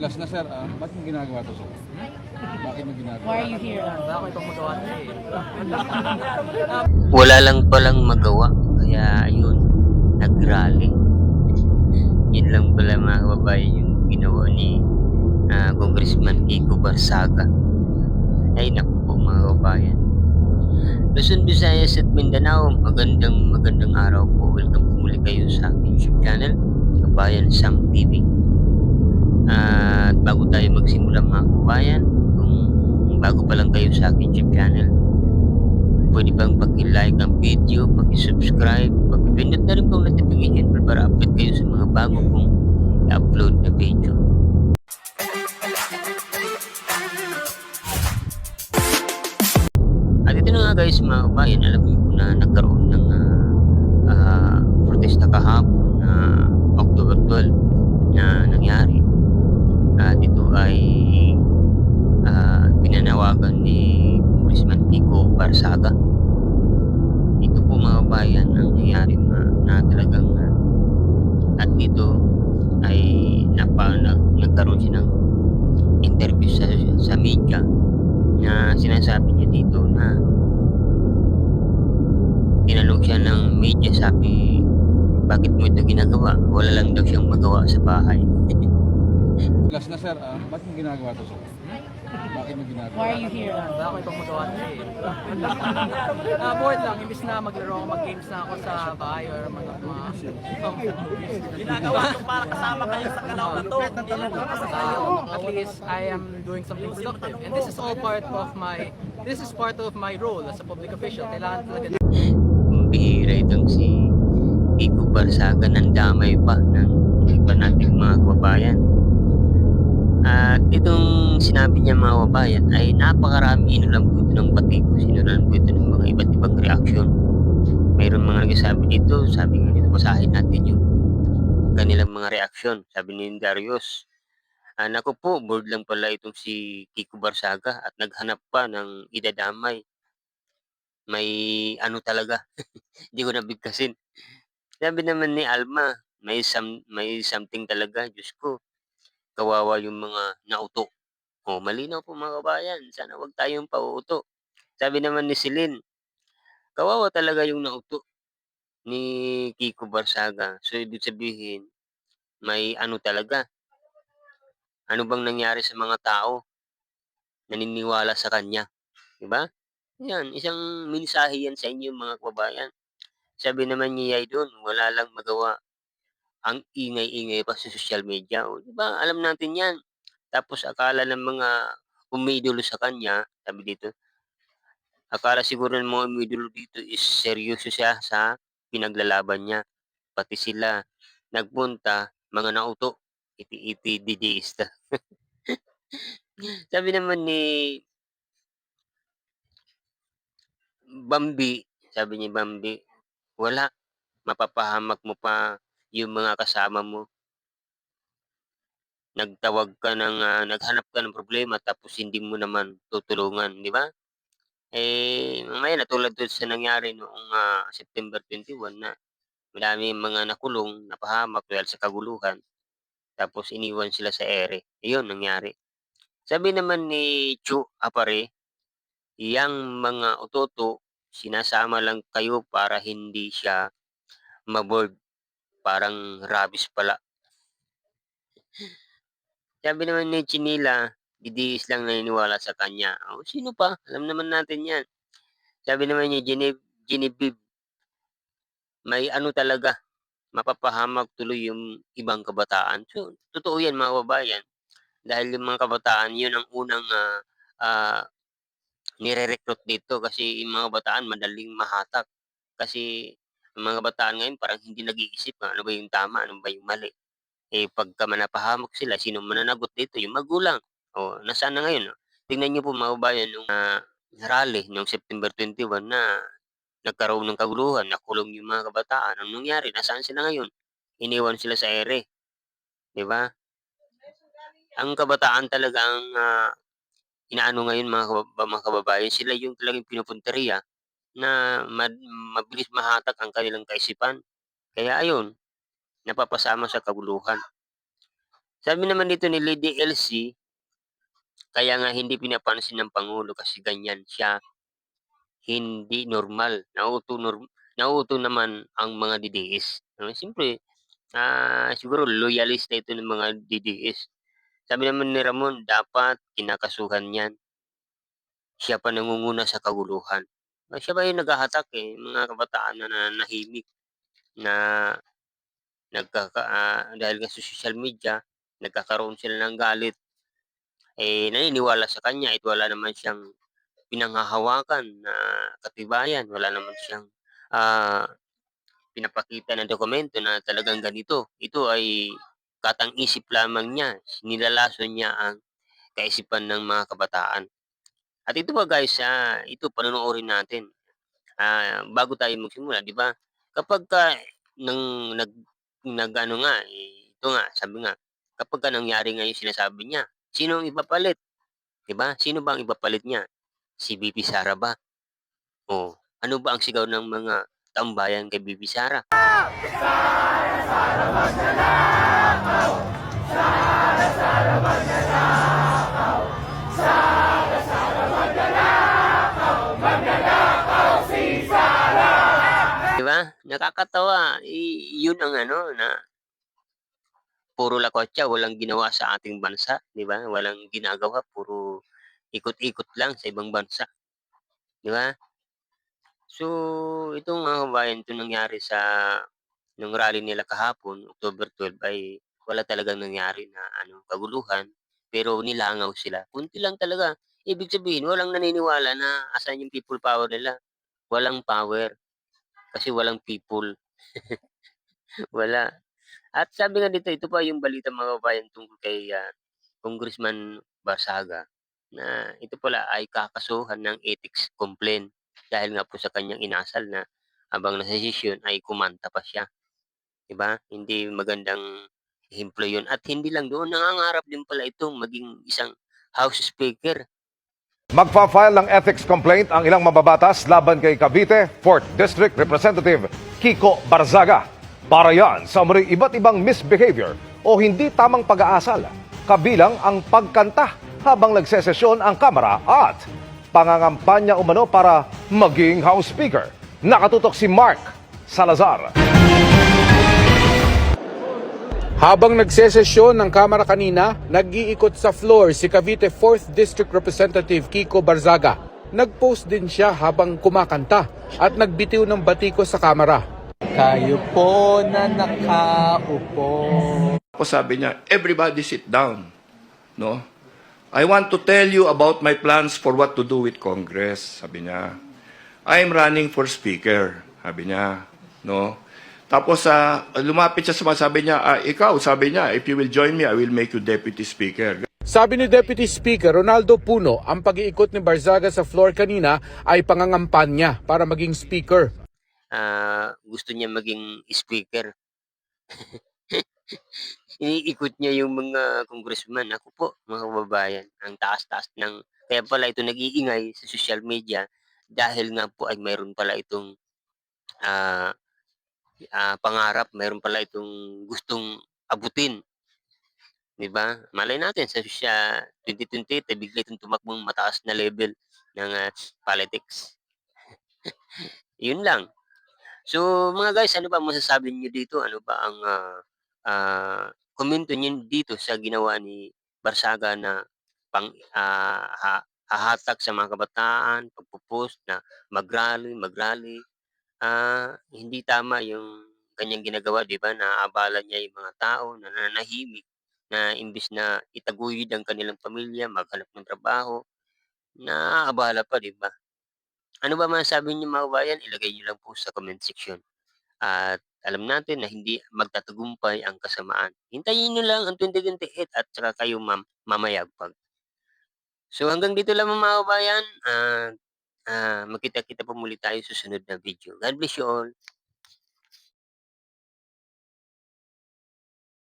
Last na sir, bakit mo ginagawa to sir? Bakit mo ginagawa? Why are you here? Ako itong magawa niya eh. Wala lang palang magawa. Kaya ayun, nag-rally. Yun lang pala mga kababayan yung ginawa ni Congressman Kiko Barsaga. Ay naku po mga kababayan. Luzon, Visayas at Mindanao, magandang araw po. Welcome po muli kayo sa aking YouTube channel, Kabayan Sam TV. At bago tayo magsimula mga kababayan, kung bago pa lang kayo sa aking YouTube channel, pwede bang paki-like ang video, paki-subscribe, paki-pindot na rin po ang notification bell para update kayo sa mga bago kong upload na video. At ito na nga guys mga kabayan, alam niyo po na nagkaroon ng protesta kahapon na October 12 na nangyari. At ito ay pinanawagan ni Congressman Kiko Barsaga. Ito po mga kabayan ang nangyari na talagang at dito ay nagkaroon siya ng interview sa media na sinasabi niya dito na tinanong siya ng media, sabi, bakit mo ito ginagawa? Wala lang daw siyang magawa sa bahay. Last na sir, bakit mo ginagawa to sir? Bakit mo ginagawa? Why are you here? Ako itong magawa niya eh. Bored lang, imbis na maglaro ako, mag-games na ako sa bahay or mga ginagawa ko para kasama kayo sa kanaw na to. At least I am doing something productive. And this is all part of my role as a public official. Kailangan talaga Bihira itong si Kiko Barsaga, nandamay pa ng iba nating mga kababayan. At itong sinabi niya mga kababayan ay napakarami, inulan po ito ng batikos, inulan po ito ng mga iba't ibang reaksyon. Mayroon mga nagsasabi dito, sabi nga dito, basahin natin yung kanilang mga reaksyon. Sabi ni Darius, naku po, bored lang pala itong si Kiko Barsaga at naghanap pa ng idadamay. May ano talaga, hindi ko nabigkasin. Sabi naman ni Alma, may something talaga, Diyos ko. Kawawa yung mga nauto. Malinaw po mga kabayan, sana wag tayong pauuto. Sabi naman ni Celine, kawawa talaga yung nauto ni Kiko Barsaga. So ibig sabihin, may ano talaga. Ano bang nangyari sa mga tao naniniwala sa kanya? 'Di ba? Yan, isang mensahe yan sa inyo mga kababayan. Sabi naman ni Yay doon, wala lang magawa. Ang ingay-ingay pa sa social media. O, 'di ba? Alam natin yan. Tapos akala ng mga umidolo sa kanya, sabi dito, akala siguro ng mga umidolo dito is seryoso siya sa pinaglalaban niya. Pati sila nagpunta, mga nauto, iti-iti DJista. Sabi naman ni Bambi, sabi ni Bambi, wala, mapapahamak mo pa yung mga kasama mo. Naghanap ka ng problema tapos hindi mo naman tutulungan, di ba? Mamaya na tulad dun sa nangyari noong September 21 na madaming mga nakulong, napahamak dahil sa kaguluhan, tapos iniwan sila sa ere. Iyon nangyari. Sabi naman ni Chu Apare, yang mga utoto, sinasama lang kayo para hindi siya maboard. Parang rabies pala. Sabi naman ni Chinila, didiis lang naniniwala sa kanya. Sino pa? Alam naman natin yan. Sabi naman ni Genevieve, may ano talaga, mapapahamak tuloy yung ibang kabataan. So, totoo yan mga kababayan. Dahil yung mga kabataan, yun ang unang ah, nire-recruit dito kasi yung mga kabataan madaling mahatak. Kasi yung mga kabataan ngayon parang hindi nag-iisip, ano ba yung tama, ano ba yung mali. Pagka manapahamak sila, sino mananagot dito? Yung magulang. Nasaan na ngayon? Tingnan niyo po mga kababayan nung rally noong September 21 na nagkaroon ng kaguluhan, nakulong yung mga kabataan. Anong nangyari? Nasaan sila ngayon? Iniwan sila sa ere, 'di ba? Ang kabataan talaga ang inaano ngayon mga kababayan, sila yung talagang pinupunteriya na mabilis mahatak ang kanilang kaisipan. Kaya ayun, napapasama sa kaguluhan. Sabi naman dito ni Lady Elsie, kaya nga hindi pinapansin ng pangulo kasi ganyan siya, hindi normal. Nauuto naman ang mga DDS. Siyempre, siguro loyalist na ito ng mga DDS. Sabi naman ni Ramon, dapat kinakasuhan 'yan. Siya pa nangunguna sa kaguluhan. Siya ba yung naghahatak, eh, mga kabataan na nananahimik na dahil nga sa social media, nagkakaroon sila ng galit, eh, naniniwala sa kanya at wala naman siyang pinanghahawakan na katibayan, wala naman siyang, ah, pinapakita na dokumento na talagang ganito. Ito ay katang-isip lamang niya, nilalason niya ang kaisipan ng mga kabataan. At ito ba guys, ito panonoorin natin. Bago tayo magsimula, 'di ba? Kapagka nang nag-ano nga, eh, ito nga, sabi nga, kapagka nangyari nga yung sinasabi niya, sino ang ipapalit, 'di ba? Sino ba ang ipapalit niya? Si VP Sara ba? O ano ba ang sigaw ng mga taumbayan kay VP Sara? 'Di ba? Nakakatawa, yun ang ano na puro lakotsa, walang ginawa sa ating bansa, 'di ba? Walang ginagawa, puro ikot-ikot lang sa ibang bansa, 'di ba? So, itong mga kababayan, 'tong nangyari nung rally nila kahapon, October 12 ay wala talagang nangyari na ano, kaguluhan, pero nilangaw sila. Konti lang talaga. Ibig sabihin walang naniniwala na asan yung people power nila. Walang power kasi walang people, wala. At sabi nga dito, ito pa yung balita mga kababayan tungkol kay, Congressman Barsaga na ito pala ay kakasuhan ng ethics complaint dahil nga po sa kanyang inasal na habang nasa sesyon ay kumanta pa siya, 'di ba? Hindi magandang ehemplo 'yun at hindi lang doon, nangangarap din pala itong maging isang House Speaker. Magfa-file ng ethics complaint ang ilang mababatas laban kay Cavite 4th District Representative Kiko Barzaga. Para yan sa umano'y iba't ibang misbehavior o hindi tamang pag-aasal, kabilang ang pagkanta habang nagsesesyon ang Kamara at pangangampanya umano para maging House Speaker. Nakatutok si Mark Salazar. Habang nagsesesyon ng Kamara kanina, nag-iikot sa floor si Cavite 4th District Representative Kiko Barzaga. Nag-post din siya habang kumakanta at nagbitiw ng batiko sa Kamara. Kayo po na nakaupo. O sabi niya, everybody sit down. No? I want to tell you about my plans for what to do with Congress. Sabi niya. I'm running for speaker. Sabi niya. No? Tapos lumapit siya sa sabi niya, ikaw, sabi niya, if you will join me, I will make you deputy speaker. Sabi ni Deputy Speaker Ronaldo Puno, ang pag-iikot ni Barzaga sa floor kanina ay pangangampanya para maging speaker. Gusto niya maging speaker. Iniikot niya yung mga congressman. Ako po, mga kababayan, ang taas-taas ng kaya pala ito nag-iingay sa social media dahil nga po ay mayroon pala itong, ah, pangarap, mayroon pala itong gustong abutin, 'di ba? Malay natin sa 2028 ay bigla itong tumakbong mataas na level ng, politics. Yun lang. So, mga guys, ano ba masasabi niyo dito? Ano ba ang, komento niyo dito sa ginawa ni Barsaga na hahatak sa mga kabataan, pagpo-post na mag-rally. Hindi tama yung kanyang ginagawa, 'di ba? Naabala niya yung mga tao na nananahimik na imbis na itaguyod ang kanilang pamilya, maghanap ng trabaho, naaabala pa, 'di ba? Ano ba masasabi niyo mga kabayan? Ilagay niyo lang po sa comment section. At alam natin na hindi magtatagumpay ang kasamaan. Hintayin niyo lang ang 2028 at saka kayo mamayagpag. So hanggang dito lang mga kabayan. Magkita-kita po muli tayo sa susunod na video. God bless you all.